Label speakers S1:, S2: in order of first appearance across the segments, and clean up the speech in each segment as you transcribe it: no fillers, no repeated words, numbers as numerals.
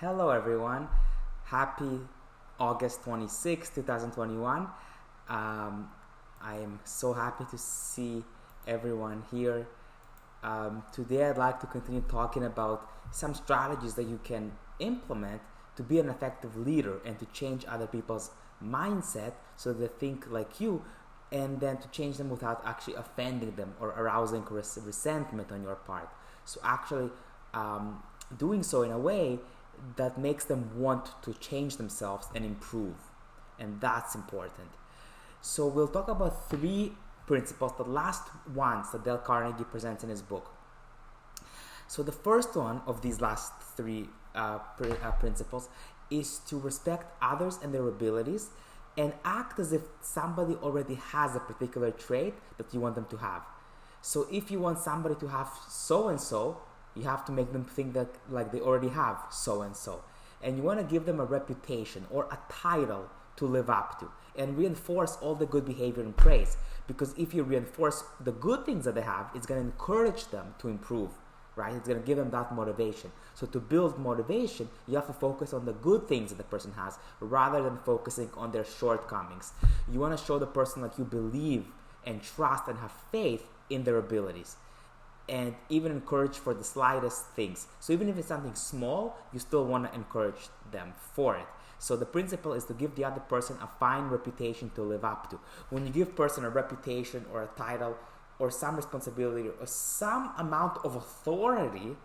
S1: Hello everyone, happy August 26, 2021. I am so happy to see everyone here. Today I'd like to continue talking about some strategies that you can implement to be an effective leader and to change other people's mindset so they think like you, and then to change them without actually offending them or arousing resentment on your part. So actually doing so in a way that makes them want to change themselves and improve, and that's important. So we'll talk about three principles, the last ones that Dale Carnegie presents in his book. So the first one of these last three principles is to respect others and their abilities and act as if somebody already has a particular trait that you want them to have. So if you want somebody to have so and so, you have to make them think that like they already have so and so, and you want to give them a reputation or a title to live up to and reinforce all the good behavior and praise, because if you reinforce the good things that they have, it's going to encourage them to improve, right? It's going to give them that motivation. So to build motivation, you have to focus on the good things that the person has rather than focusing on their shortcomings. You want to show the person that you believe and trust and have faith in their abilities, and even encourage for the slightest things. So even if it's something small, you still want to encourage them for it. So the principle is to give the other person a fine reputation to live up to. When you give a person a reputation or a title or some responsibility or some amount of authority,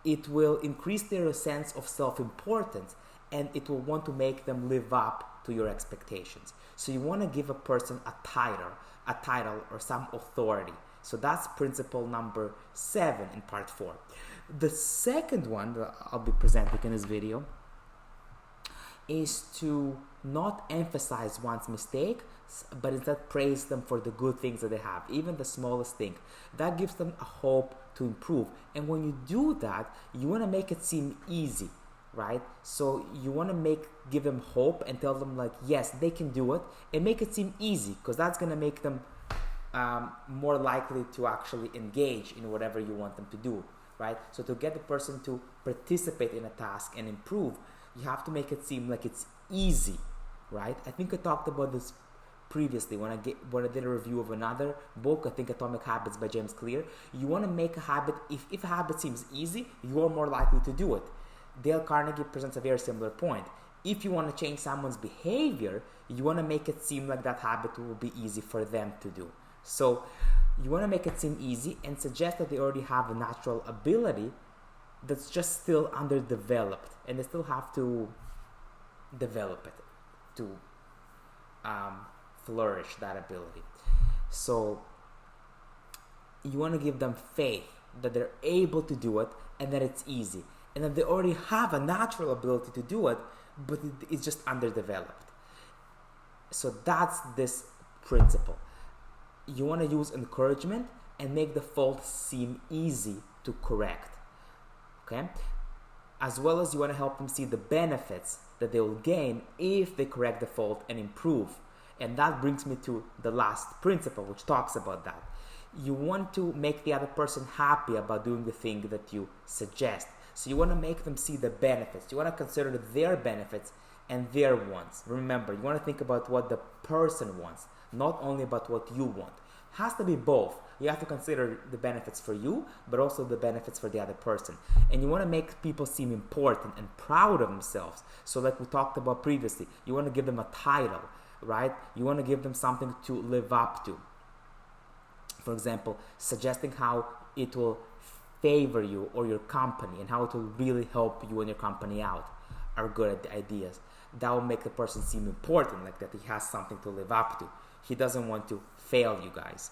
S1: it will increase their sense of self-importance, and it will want to make them live up to your expectations. So you want to give a person a title or some authority. So that's principle number 7 in part 4. The second one that I'll be presenting in this video is to not emphasize one's mistake, but instead praise them for the good things that they have, even the smallest thing. That gives them a hope to improve. And when you do that, you want to make it seem easy, right? So you want to give them hope and tell them like, yes, they can do it, and make it seem easy, because that's going to make them more likely to actually engage in whatever you want them to do, right? So to get the person to participate in a task and improve, you have to make it seem like it's easy, right? I think I talked about this previously when I did a review of another book, I think Atomic Habits by James Clear. You want to make a habit, if a habit seems easy, you're more likely to do it. Dale Carnegie presents a very similar point. If you want to change someone's behavior, you want to make it seem like that habit will be easy for them to do. So you want to make it seem easy and suggest that they already have a natural ability that's just still underdeveloped, and they still have to develop it to flourish that ability. So you want to give them faith that they're able to do it and that it's easy, and that they already have a natural ability to do it, but it's just underdeveloped. So that's this principle. You want to use encouragement and make the fault seem easy to correct, okay? As well as you want to help them see the benefits that they will gain if they correct the fault and improve. And that brings me to the last principle, which talks about that. You want to make the other person happy about doing the thing that you suggest. So you want to make them see the benefits. You want to consider their benefits and their wants. Remember, you want to think about what the person wants, not only about what you want. It has to be both. You have to consider the benefits for you, but also the benefits for the other person. And you want to make people seem important and proud of themselves. So like we talked about previously, you want to give them a title, right? You want to give them something to live up to. For example, suggesting how it will favor you or your company and how it will really help you and your company out are good ideas. That will make the person seem important, like that he has something to live up to. He doesn't want to fail you guys.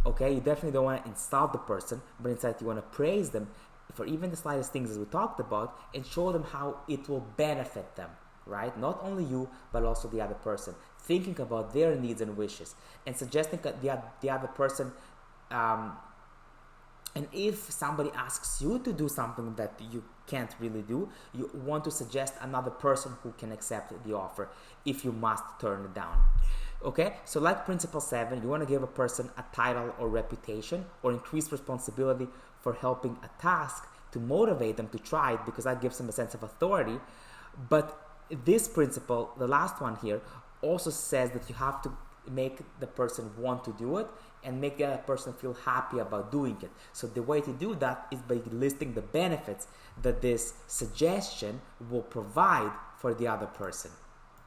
S1: Okay, you definitely don't want to insult the person, but instead you want to praise them for even the slightest things as we talked about, and show them how it will benefit them, right? Not only you, but also the other person. Thinking about their needs and wishes, and suggesting that the other person, and if somebody asks you to do something that you can't really do, you want to suggest another person who can accept the offer if you must turn it down. Okay, so like principle 7, you want to give a person a title or reputation or increased responsibility for helping a task to motivate them to try it, because that gives them a sense of authority. But this principle, the last one here, also says that you have to make the person want to do it and make the other person feel happy about doing it. So the way to do that is by listing the benefits that this suggestion will provide for the other person.